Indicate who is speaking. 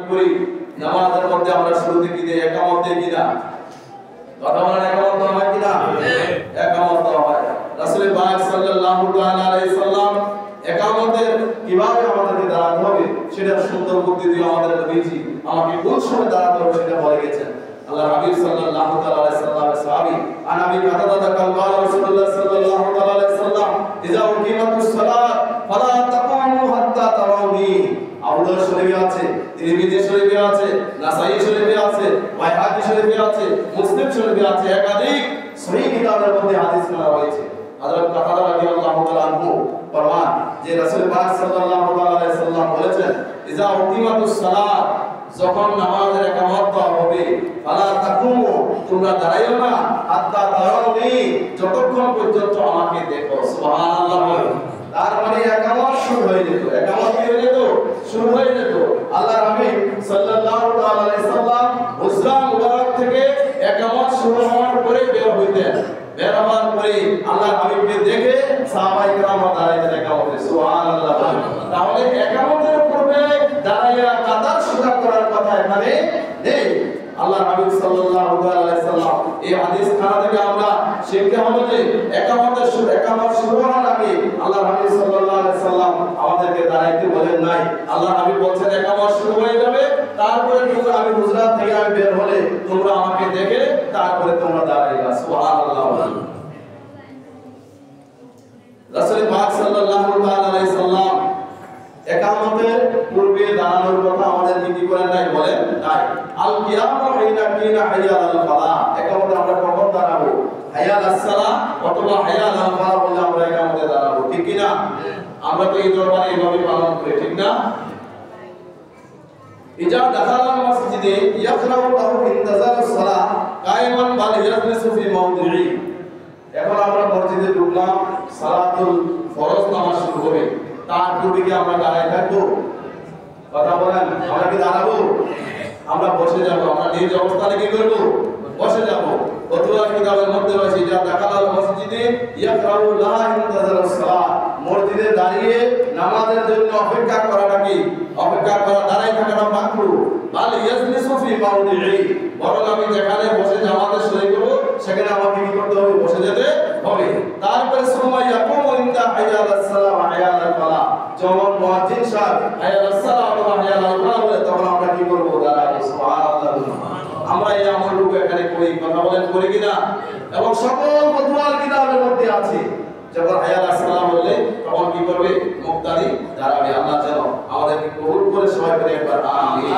Speaker 1: করি নামাজের মধ্যে আমরা শুরুতে কি দেই একামত দেই কিনা কথা বলেন একামত হয় কিনা একামত হয় রাসূল পাক সাল্লাল্লাহু তাআলা আলাইহি সাল্লাম একামতের কিভাবে আমাদেরকে দাঁড়াতে হবে সেটা সুন্দর বুদ্ধি দিয়ে আমাদের নবীজি আমাকে কোন সময় দাঁড়াতে হবে সেটা বলে গেছেন আল্লাহ হাবিব সাল্লাল্লাহু তাআলা আলাইহি সাল্লামের সাহাবী আনাবি কাতাদা কাল রাসূলুল্লাহ সাল্লাল্লাহু তাআলা আলাইহি সাল্লাম ইযা উকিমাতুস সালাত ফালা তাকুমু হাত্তা তারাউনি আবু শরীফে আছে তিরমিজি শরীফে আছে নাসাই শরীফে আছে বাইহাকি শরীফে আছে মুসলিম শরীফে আছে একাধিক সহিহ কিতাবের মধ্যে হাদিস করা হয়েছে হযরত কাতাদা রাদিয়াল্লাহু তাআলা আনহু ফরমান যে রাসূল পাক সাল্লাল্লাহু আলাইহি সাল্লাম বলেছেন ইযা উকিমাতুস সালাত যখন নামাজের ইকামত হবে ফালা তাকুমু তোমরা দাঁড়াইও না হাত্তা তারাউনি যতক্ষণ পর্যন্ত আমাকে দেখো সুবহানাল্লাহ তার মানে ইকামত শুরু হয়ে যেত ইকামত কি হয়ে যেত শুরু হয়ে যেত আল্লাহর হাবিব সাল্লাল্লাহু তাআলা আলাইহি সাল্লাম হুজরা মুবারক থেকে ইকামত শুরু হওয়ার পরে বের হইতেন বের হওয়ার পরে আল্লাহর হাবিবকে দেখে সাহাবায়ে কেরাম দাঁড়াইতেন ইকামতে সুবহানাল্লাহ তাহলে ইকামতের পূর্বে দাঁড়াইয়া কাতার সোজা করার কথা এখানে নেই আল্লাহর হাবিব সাল্লাল্লাহু আলাইহি সাল্লাম এই হাদিস খানা থেকে আমরা শিখতে হবে যে ইকামত শুরু হওয়ার আগে আল্লাহর হাবিব সাল্লাল্লাহু আলাইহি সাল্লাম আমাদেরকে দাঁড়াইতে বলেন নাই আল্লাহর হাবিব বলেন ইকামত শুরু হয়ে যাবে তারপরে তোমরা আমি হুজরাত থেকে আমি বের হলে তোমরা আমাকে দেখে তারপরে তোমরা দাঁড়াইবা সুবহানাল্লাহ রাসূল পাক সাল্লাল্লাহু আলাইহি সাল্লাম ইকামতের পূর্বে দাঁড়ানোর কথা আমাদের কি করেন নাই বলেন তাই আল কিয়ামু হাইনা কিনা হাইয়াল আল ফালাহ ইকামতে আমরা কখন দাঁড়াবো হাইয়াল আস সালাহ অথবা হাইয়াল আল ফালাহ বলে আমরা ইকামতে দাঁড়াবো ঠিক কি না আমরা তো এই দরবারে এইভাবে পালন করি ঠিক না ইজা দাখালাল মসজিদে ইয়াকরাউ লাহু ইনতাজারুস সালাহ কায়মান বাল ইয়াজলিসু ফি মাওদিহি এখন আমরা মসজিদে ঢুকলাম সালাতুল ফরজ নামাজ শুরু হবে তার পূর্বে কি আমরা দাঁড়ায় থাকবো কথা বলেন আমরা কি দাঁড়াবো আমরা বসে যাব আমরা নিজ অবস্থানে কি করব বসে যাব ফতোয়া কিতাবের মধ্যে রয়েছে যা দাখালাল মসজিদে ইয়াকরাউ লাহা ইনতাজারুস সালাহ মসজিদে দাঁড়িয়ে নামাজের জন্য অপেক্ষা করাটা কি অপেক্ষা করা দাঁড়ায় থাকাটা মাকরুহ বাল ইয়াজলিসু ফি মাওদিহি বরং আমি যেখানে বসে জামাতে শরীক করব সেখানে আমাকে কি করতে হবে বসে যেতে হবে তারপরে সুম্মা ইয়াকুমু ইনদা হাইয়াল আস-সালাহ ওয়া হাইয়াল আল-ফালাহ যখন মুয়াজ্জিন সাহেব হাইয়াল আস-সালাহ ওয়া হাইয়াল আল-ফালাহ বলে তখন আমরা কি করব দাঁড়াবো সুবহানাল্লাহ আমরা এই আমলটুকু এখানে করি কথা বলেন করি কিনা এবং সকল ফতোয়ার কিতাবের মধ্যে আছে যখন হাইয়াল আস-সালাহ বললে তখন কি করবে মুক্তাদি দাঁড়াবে আল্লাহ যেন আমাদেরকে কবুল করে সবাই করে একবার আমিন